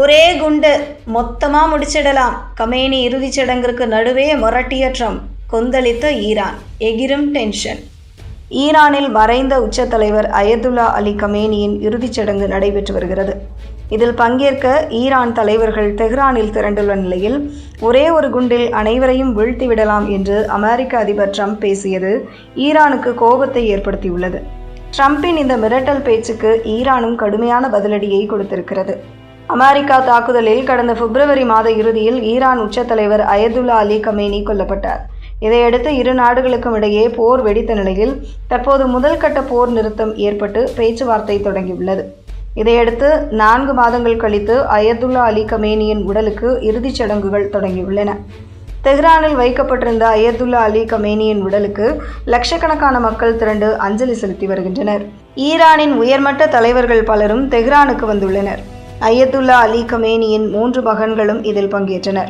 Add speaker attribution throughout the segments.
Speaker 1: ஒரே குண்டு மொத்தமாக முடிச்சிடலாம். கமேனி இறுதிச் சடங்கிற்கு நடுவே மிரட்டிய ட்ரம்ப். கொந்தளித்த ஈரான். எகிரும் டென்ஷன். ஈரானில் மறைந்த உச்ச தலைவர் அயதுல்லா அலி கமேனியின் இறுதிச் சடங்கு நடைபெற்று வருகிறது. இதில் பங்கேற்க ஈரான் தலைவர்கள் தெஹ்ரானில் திரண்டுள்ள நிலையில் ஒரே ஒரு குண்டில் அனைவரையும் வீழ்த்திவிடலாம் என்று அமெரிக்க அதிபர் ட்ரம்ப் பேசியது ஈரானுக்கு கோபத்தை ஏற்படுத்தியுள்ளது. ட்ரம்பின் இந்த மிரட்டல் பேச்சுக்கு ஈரானும் கடுமையான பதிலடியை கொடுத்திருக்கிறது. அமெரிக்கா தாக்குதலில் கடந்த பிப்ரவரி மாத இறுதியில் ஈரான் உச்ச தலைவர் அயதுல்லா அலி கமேனி கொல்லப்பட்டார். இதையடுத்து இரு நாடுகளுக்கும் இடையே போர் வெடித்த நிலையில் தற்போது முதல் கட்ட போர் நிறுத்தம் ஏற்பட்டு பேச்சுவார்த்தை தொடங்கியுள்ளது. இதையடுத்து 4 மாதங்கள் கழித்து அயதுல்லா அலி கமேனியின் உடலுக்கு இறுதிச் சடங்குகள் தொடங்கியுள்ளன. தெஹ்ரானில் வைக்கப்பட்டிருந்த அயதுல்லா அலி கமேனியின் உடலுக்கு லட்சக்கணக்கான மக்கள் திரண்டு அஞ்சலி செலுத்தி வருகின்றனர். ஈரானின் உயர்மட்ட தலைவர்கள் பலரும் தெஹ்ரானுக்கு வந்துள்ளனர். அயதுல்லா அலி கமேனியின் 3 மகன்களும் இதில் பங்கேற்றனர்.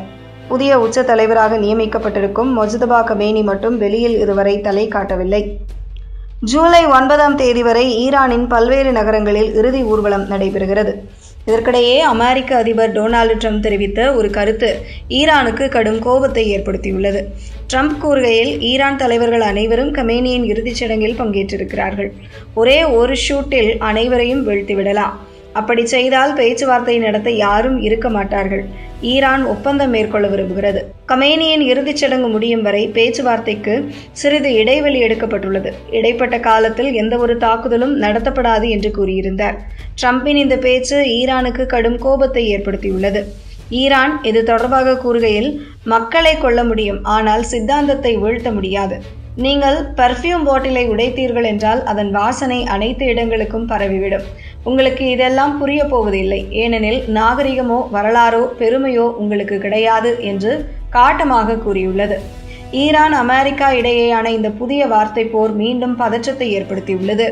Speaker 1: புதிய உச்ச தலைவராக நியமிக்கப்பட்டிருக்கும் மொஜ்தபா கமேனி மட்டும் வெளியில் இதுவரை தலை காட்டவில்லை. ஜூலை 9ஆம் தேதி வரை ஈரானின் பல்வேறு நகரங்களில் இறுதி ஊர்வலம் நடைபெறுகிறது. இதற்கிடையே அமெரிக்க அதிபர் டொனால்டு ட்ரம்ப் தெரிவித்த ஒரு கருத்து ஈரானுக்கு கடும் கோபத்தை ஏற்படுத்தியுள்ளது. ட்ரம்ப் கூறுகையில், ஈரான் தலைவர்கள் அனைவரும் கமேனியின் இறுதிச் சடங்கில் பங்கேற்றிருக்கிறார்கள். ஒரே ஒரு ஷூட்டில் அனைவரையும் வீழ்த்திவிடலாம். அப்படி செய்தால் பேச்சுவார்த்தை நடத்த யாரும் இருக்க மாட்டார்கள். ஈரான் ஒப்பந்தம் மேற்கொள்ள விரும்புகிறது. கமேனியின் இறுதிச் சடங்கு முடியும் வரை பேச்சுவார்த்தைக்கு சிறிது இடைவெளி எடுக்கப்பட்டுள்ளது. இடைப்பட்ட காலத்தில் எந்த ஒரு தாக்குதலும் நடத்தப்படாது என்று கூறியிருந்தார். ட்ரம்பின் இந்த பேச்சு ஈரானுக்கு கடும் கோபத்தை ஏற்படுத்தியுள்ளது. ஈரான் இது தொடர்பாக கூறுகையில், மக்களை கொல்ல முடியும், ஆனால் சித்தாந்தத்தை வீழ்த்த முடியாது. நீங்கள் பர்ஃப்யூம் பாட்டிலை உடைத்தீர்கள் என்றால் அதன் வாசனை அனைத்து இடங்களுக்கும் பரவிவிடும். உங்களுக்கு இதெல்லாம் புரிய போவதில்லை. ஏனெனில் நாகரிகமோ வரலாறோ பெருமையோ உங்களுக்கு கிடையாது என்று காட்டமாக கூறியுள்ளது. ஈரான் அமெரிக்கா இடையேயான இந்த புதிய வார்த்தை போர் மீண்டும் பதற்றத்தை ஏற்படுத்தியுள்ளது.